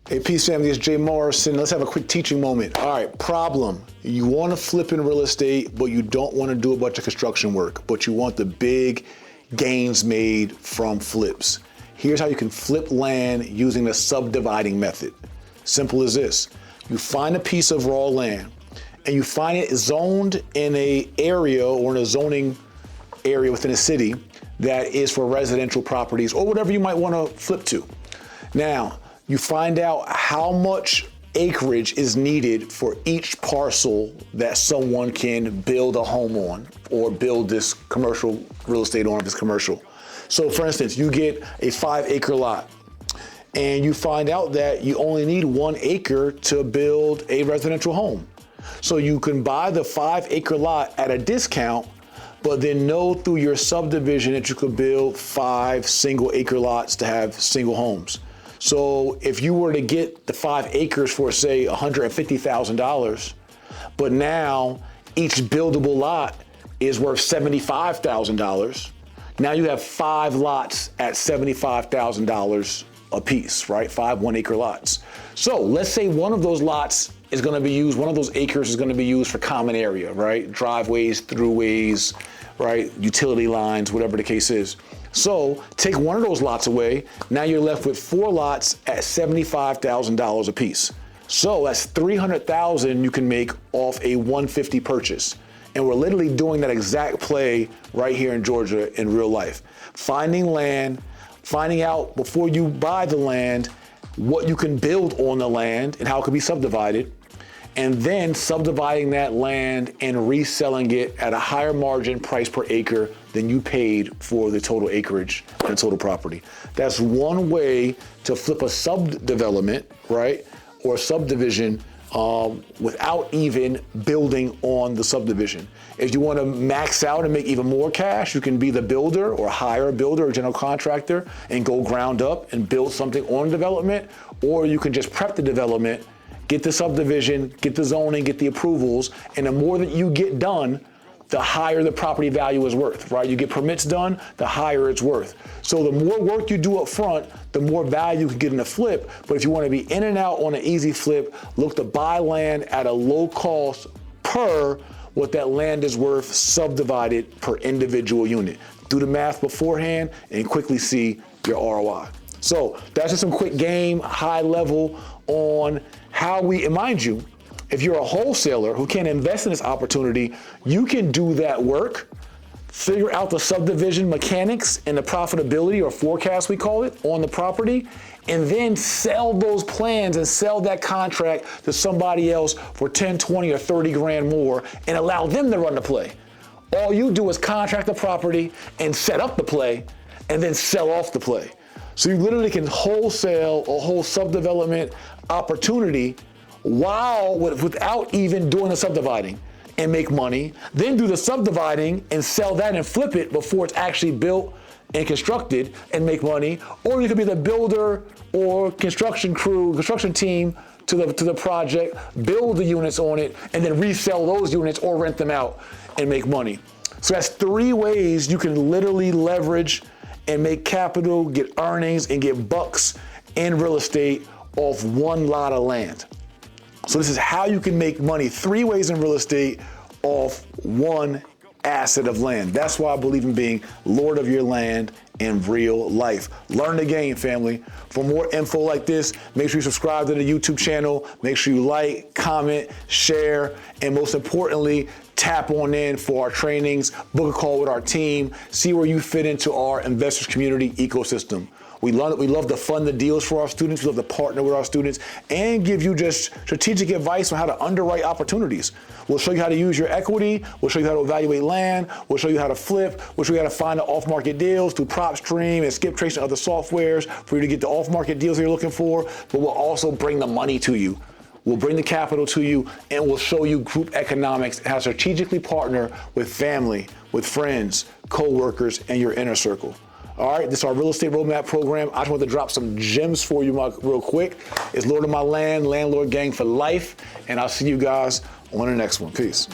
Hey, peace family, it's Jay Morrison. Let's have a quick teaching moment. All right, problem. You want to flip in real estate, but you don't want to do a bunch of construction work, but you want the big gains made from flips. Here's how you can flip land using the subdividing method. Simple as this. You find a piece of raw land and you find it zoned in an area or in a zoning area within a city that is for residential properties or whatever you might want to flip to. Now, you find out how much acreage is needed for each parcel that someone can build a home on or build this commercial real estate on, this commercial. So for instance, you get a 5-acre lot and you find out that you only need 1 acre to build a residential home. So you can buy the 5-acre lot at a discount, but then know through your subdivision that you could build 5 single-acre lots to have single homes. So if you were to get the 5 acres for, say, $150,000, but now each buildable lot is worth $75,000, now you have 5 lots at $75,000 a piece, right? 5 1-acre lots. So let's say one of those lots is going to be used, one of those acres is going to be used for common area, right? Driveways, throughways, right? Utility lines, whatever the case is. So take one of those lots away. Now you're left with 4 lots at $75,000 a piece. So that's $300,000 you can make off a $150 purchase. And we're literally doing that exact play right here in Georgia in real life. Finding land, finding out before you buy the land, what you can build on the land and how it can be subdivided, and then subdividing that land and reselling it at a higher margin price per acre than you paid for the total acreage and the total property. That's one way to flip a subdevelopment, right? Or a subdivision without even building on the subdivision. If you want to max out and make even more cash, you can be the builder or hire a builder or general contractor and go ground up and build something on development, or you can just prep the development, get the subdivision, get the zoning, get the approvals, and the more that you get done, the higher the property value is worth, right? You get permits done, the higher it's worth. So the more work you do up front, the more value you can get in a flip. But if you want to be in and out on an easy flip, look to buy land at a low cost per what that land is worth subdivided per individual unit. Do the math beforehand and quickly see your ROI. So that's just some quick game, high level on how we, and mind you, if you're a wholesaler who can invest in this opportunity, you can do that work, figure out the subdivision mechanics and the profitability or forecast, we call it, on the property, and then sell those plans and sell that contract to somebody else for 10, 20, or 30 grand more and allow them to run the play. All you do is contract the property and set up the play and then sell off the play. So you literally can wholesale a whole subdevelopment opportunity without even doing the subdividing and make money, then do the subdividing and sell that and flip it before it's actually built and constructed and make money. Or you could be the builder or construction team to the project, build the units on it, and then resell those units or rent them out and make money. So that's 3 ways you can literally leverage and make capital, get earnings, and get bucks in real estate off 1 lot of land. So this is how you can make money 3 ways in real estate off 1 asset of land. That's why I believe in being Lord of your land in real life. Learn the game, family. For more info like this, make sure you subscribe to the YouTube channel. Make sure you like, comment, share, and most importantly, tap on in for our trainings, book a call with our team, see where you fit into our investors community ecosystem. We love to fund the deals for our students. We love to partner with our students and give you just strategic advice on how to underwrite opportunities. We'll show you how to use your equity. We'll show you how to evaluate land. We'll show you how to flip. We'll show you how to find the off-market deals through PropStream and Skip Trace and other softwares for you to get the off-market deals that you're looking for. But we'll also bring the money to you. We'll bring the capital to you, and we'll show you group economics and how to strategically partner with family, with friends, co-workers, and your inner circle. All right, this is our real estate roadmap program. I just want to drop some gems for you real quick. It's Lord of My Land, Landlord Gang for life, and I'll see you guys on the next one. Peace.